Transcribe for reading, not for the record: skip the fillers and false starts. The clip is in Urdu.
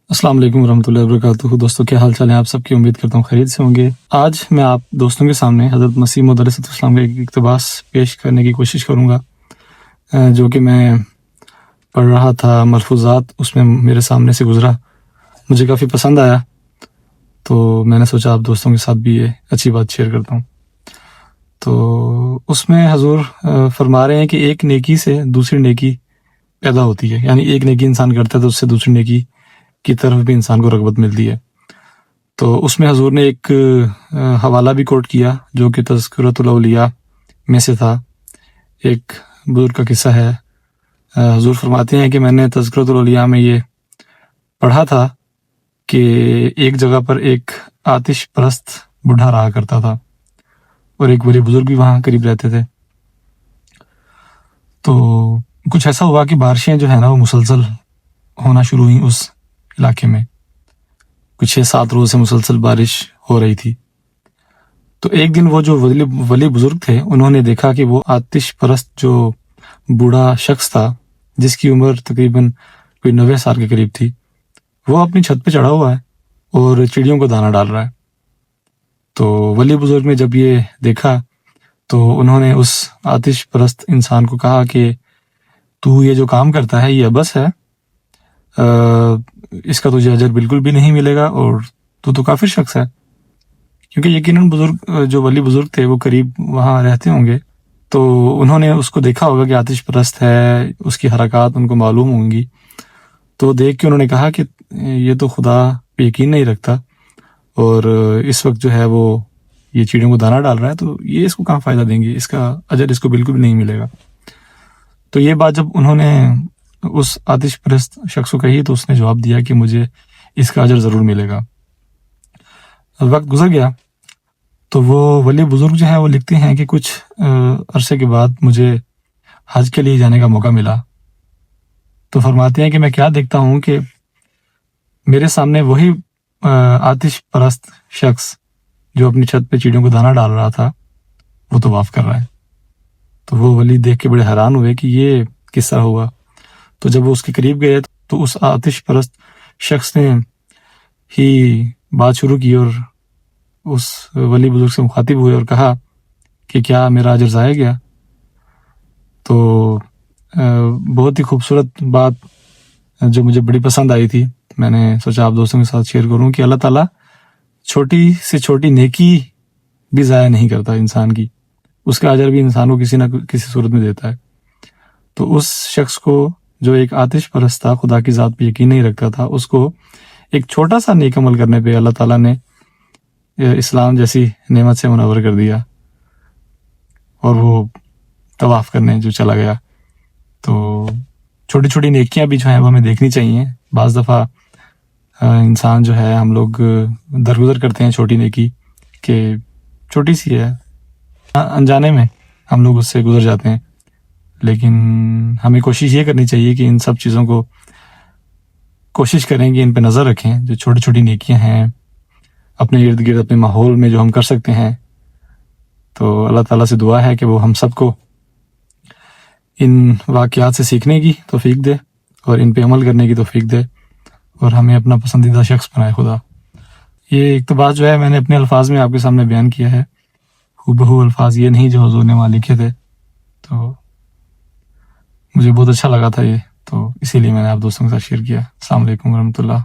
السلام علیکم ورحمۃ اللہ وبرکاتہ۔ دوستوں کیا حال چال ہیں آپ سب کی؟ امید کرتا ہوں خیریت سے ہوں گے۔ آج میں آپ دوستوں کے سامنے حضرت مسیح موعود علیہ السلام کا ایک اقتباس پیش کرنے کی کوشش کروں گا، جو کہ میں پڑھ رہا تھا ملفوظات اس میں میرے سامنے سے گزرا، مجھے کافی پسند آیا، تو میں نے سوچا آپ دوستوں کے ساتھ بھی یہ اچھی بات شیئر کرتا ہوں۔ تو اس میں حضور فرما رہے ہیں کہ ایک نیکی سے دوسری نیکی پیدا ہوتی ہے، یعنی ایک نیکی انسان کرتا ہے تو اس سے دوسری نیکی کی طرف بھی انسان کو رغبت ملتی ہے۔ تو اس میں حضور نے ایک حوالہ بھی کوٹ کیا جو کہ تذکرۃ الاولیاء میں سے تھا، ایک بزرگ کا قصہ ہے۔ حضور فرماتے ہیں کہ میں نے تذکرۃ الاولیاء میں یہ پڑھا تھا کہ ایک جگہ پر ایک آتش پرست بوڑھا رہا کرتا تھا اور ایک بڑے بزرگ بھی وہاں قریب رہتے تھے۔ تو کچھ ایسا ہوا کہ بارشیں جو ہے نا وہ مسلسل ہونا شروع ہوئیں اس علاقے میں، کچھ 6-7 روز سے مسلسل بارش ہو رہی تھی۔ تو ایک دن وہ جو ولی بزرگ تھے انہوں نے دیکھا کہ وہ آتش پرست جو بوڑھا شخص تھا جس کی عمر تقریباً کوئی 90 سال کے قریب تھی، وہ اپنی چھت پہ چڑھا ہوا ہے اور چڑیوں کو دانہ ڈال رہا ہے۔ تو ولی بزرگ نے جب یہ دیکھا تو انہوں نے اس آتش پرست انسان کو کہا کہ تو یہ جو کام کرتا ہے یہ عبث ہے، اس کا تجھے اجر بالکل بھی نہیں ملے گا اور تو کافر شخص ہے، کیونکہ یقیناً بزرگ جو ولی بزرگ تھے وہ قریب وہاں رہتے ہوں گے، تو انہوں نے اس کو دیکھا ہوگا کہ آتش پرست ہے، اس کی حرکات ان کو معلوم ہوں گی، تو دیکھ کے انہوں نے کہا کہ یہ تو خدا پہ یقین نہیں رکھتا اور اس وقت جو ہے وہ یہ چڑیوں کو دانہ ڈال رہا ہے، تو یہ اس کو کہاں فائدہ دیں گے، اس کا اجر اس کو بالکل بھی نہیں ملے گا۔ تو یہ بات جب انہوں نے اس آتش پرست شخص کو کہی تو اس نے جواب دیا کہ مجھے اس کا اجر ضرور ملے گا۔ وقت گزر گیا تو وہ ولی بزرگ جو ہیں وہ لکھتے ہیں کہ کچھ عرصے کے بعد مجھے حج کے لیے جانے کا موقع ملا، تو فرماتے ہیں کہ میں کیا دیکھتا ہوں کہ میرے سامنے وہی آتش پرست شخص جو اپنی چھت پہ چڑیوں کو دانہ ڈال رہا تھا وہ طواف کر رہا ہے۔ تو وہ ولی دیکھ کے بڑے حیران ہوئے کہ یہ کس طرح ہوا۔ تو جب وہ اس کے قریب گئے تو اس آتش پرست شخص نے ہی بات شروع کی اور اس ولی بزرگ سے مخاطب ہوئے اور کہا کہ کیا میرا اجر ضائع گیا؟ تو بہت ہی خوبصورت بات جو مجھے بڑی پسند آئی تھی، میں نے سوچا آپ دوستوں کے ساتھ شیئر کروں کہ اللہ تعالیٰ چھوٹی سے چھوٹی نیکی بھی ضائع نہیں کرتا انسان کی، اس کا اجر بھی انسان کو کسی نہ کسی صورت میں دیتا ہے۔ تو اس شخص کو جو ایک آتش پرست تھا، خدا کی ذات پہ یقین نہیں رکھتا تھا، اس کو ایک چھوٹا سا نیک عمل کرنے پہ اللہ تعالیٰ نے اسلام جیسی نعمت سے منور کر دیا اور وہ طواف کرنے جو چلا گیا۔ تو چھوٹی چھوٹی نیکیاں بھی جو ہیں وہ ہمیں دیکھنی چاہیے۔ بعض دفعہ انسان جو ہے ہم لوگ درگزر کرتے ہیں چھوٹی نیکی کہ چھوٹی سی ہے، انجانے میں ہم لوگ اس سے گزر جاتے ہیں، لیکن ہمیں کوشش یہ کرنی چاہیے کہ ان سب چیزوں کو کوشش کریں کہ ان پہ نظر رکھیں، جو چھوٹی چھوٹی نیکیاں ہیں اپنے ارد گرد اپنے ماحول میں جو ہم کر سکتے ہیں۔ تو اللہ تعالیٰ سے دعا ہے کہ وہ ہم سب کو ان واقعات سے سیکھنے کی توفیق دے اور ان پہ عمل کرنے کی توفیق دے اور ہمیں اپنا پسندیدہ شخص بنائے خدا۔ یہ اقتباس جو ہے میں نے اپنے الفاظ میں آپ کے سامنے بیان کیا ہے، ہو الفاظ یہ نہیں جو حضور نے وہاں لکھے تھے، تو مجھے بہت اچھا لگا تھا یہ، تو اسی لیے میں نے آپ دوستوں کے ساتھ شیئر کیا۔ السلام علیکم ورحمۃ اللہ۔